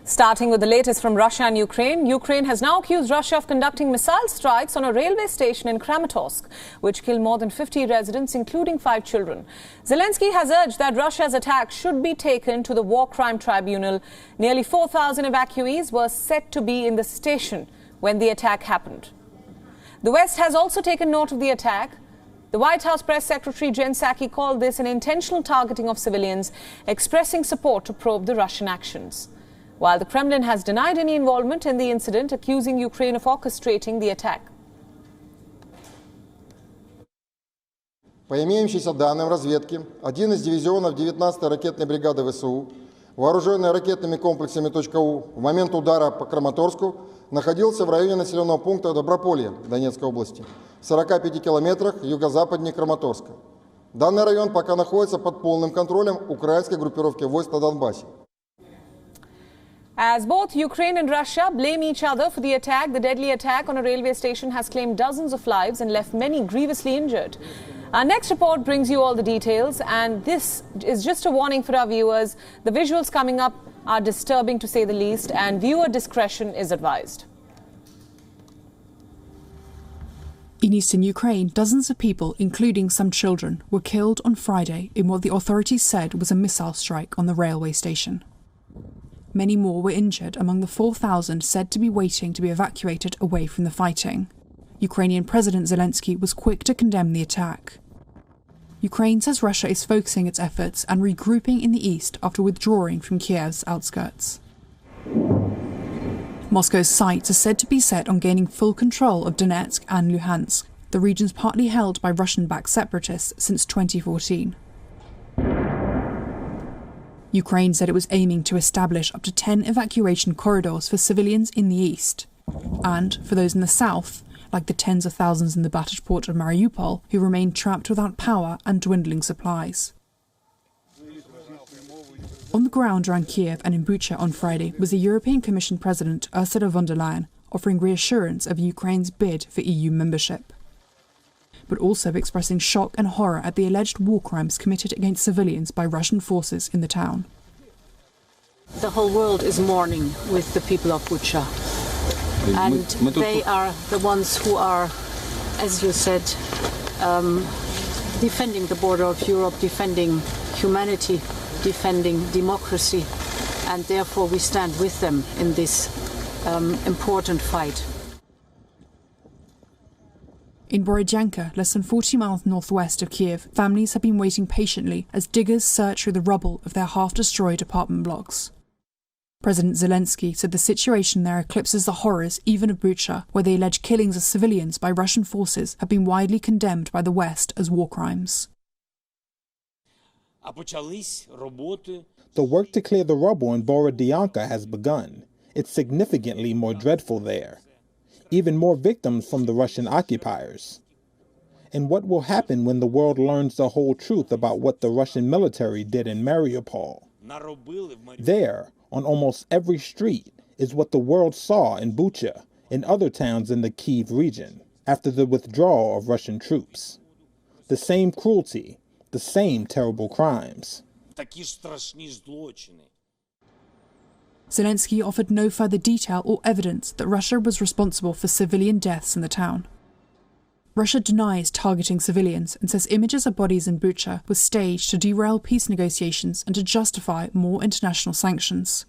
Starting with the latest from Russia and Ukraine, Ukraine has now accused Russia of conducting missile strikes on a railway station in Kramatorsk, which killed more than 50 residents, including 5 children. Zelensky has urged that Russia's attack should be taken to the War Crime Tribunal. Nearly 4,000 evacuees were said to be in the station when the attack happened. The West has also taken note of the attack. The White House Press Secretary Jen Psaki called this an intentional targeting of civilians, expressing support to probe the Russian actions. While the Kremlin has denied any involvement in the incident, accusing Ukraine of orchestrating the attack. По имеющимся данным разведки, один из дивизионов 19-й ракетной бригады ВСУ, вооруженный ракетными комплексами .У, в момент удара по Краматорску находился в районе населенного пункта Доброполье Донецкой области, в 45 километрах юго-западнее Краматорска. Данный район пока находится под полным контролем украинской группировки войск на Донбассе. As both Ukraine and Russia blame each other for the attack, the deadly attack on a railway station has claimed dozens of lives and left many grievously injured. Our next report brings you all the details, and this is just a warning for our viewers. The visuals coming up are disturbing to say the least, and viewer discretion is advised. In eastern Ukraine, dozens of people, including some children, were killed on Friday in what the authorities said was a missile strike on the railway station. Many more were injured among the 4,000 said to be waiting to be evacuated away from the fighting. Ukrainian President Zelensky was quick to condemn the attack. Ukraine says Russia is focusing its efforts and regrouping in the east after withdrawing from Kiev's outskirts. Moscow's sights are said to be set on gaining full control of Donetsk and Luhansk, the regions partly held by Russian-backed separatists since 2014. Ukraine said it was aiming to establish up to 10 evacuation corridors for civilians in the east, and for those in the south, like the tens of thousands in the battered port of Mariupol, who remain trapped without power and dwindling supplies. On the ground around Kiev and in Bucha on Friday was the European Commission President Ursula von der Leyen, offering reassurance of Ukraine's bid for EU membership, but also expressing shock and horror at the alleged war crimes committed against civilians by Russian forces in the town. The whole world is mourning with the people of Bucha, and they are the ones who are, as you said, defending the border of Europe, defending humanity, defending democracy, and therefore we stand with them in this important fight. In Borodyanka, less than 40 miles northwest of Kiev, families have been waiting patiently as diggers search through the rubble of their half-destroyed apartment blocks. President Zelensky said the situation there eclipses the horrors even of Bucha, where the alleged killings of civilians by Russian forces have been widely condemned by the West as war crimes. The work to clear the rubble in Borodyanka has begun. It's significantly more dreadful there. Even more victims from the Russian occupiers. And what will happen when the world learns the whole truth about what the Russian military did in Mariupol? There, on almost every street, is what the world saw in Bucha and other towns in the Kiev region after the withdrawal of Russian troops. The same cruelty, the same terrible crimes. Zelensky offered no further detail or evidence that Russia was responsible for civilian deaths in the town. Russia denies targeting civilians and says images of bodies in Bucha were staged to derail peace negotiations and to justify more international sanctions.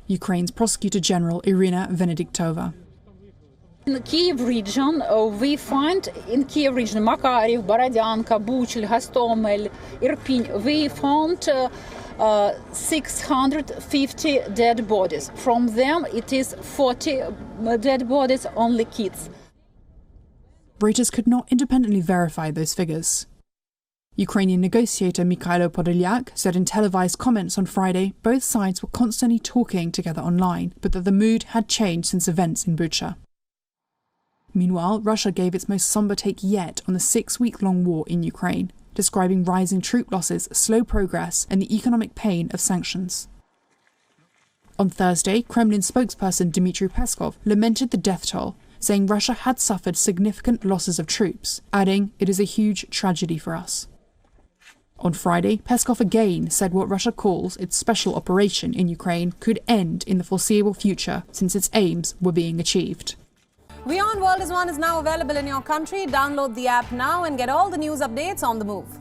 Ukraine's Prosecutor General Irina Venediktova. In the Kiev region, we find in Kiev region Makariv, Borodyanka, Bucha, Hostomel, Irpin, we found 650 dead bodies. From them, it is 40 dead bodies, only kids. Reuters could not independently verify those figures. Ukrainian negotiator Mikhailo Podolyak said in televised comments on Friday both sides were constantly talking together online, but that the mood had changed since events in Bucha. Meanwhile, Russia gave its most somber take yet on the 6-week-long war in Ukraine, describing rising troop losses, slow progress, and the economic pain of sanctions. On Thursday, Kremlin spokesperson Dmitry Peskov lamented the death toll, saying Russia had suffered significant losses of troops, adding, "It is a huge tragedy for us." On Friday, Peskov again said what Russia calls its special operation in Ukraine could end in the foreseeable future since its aims were being achieved. WION World is now available in your country. Download the app now and get all the news updates on the move.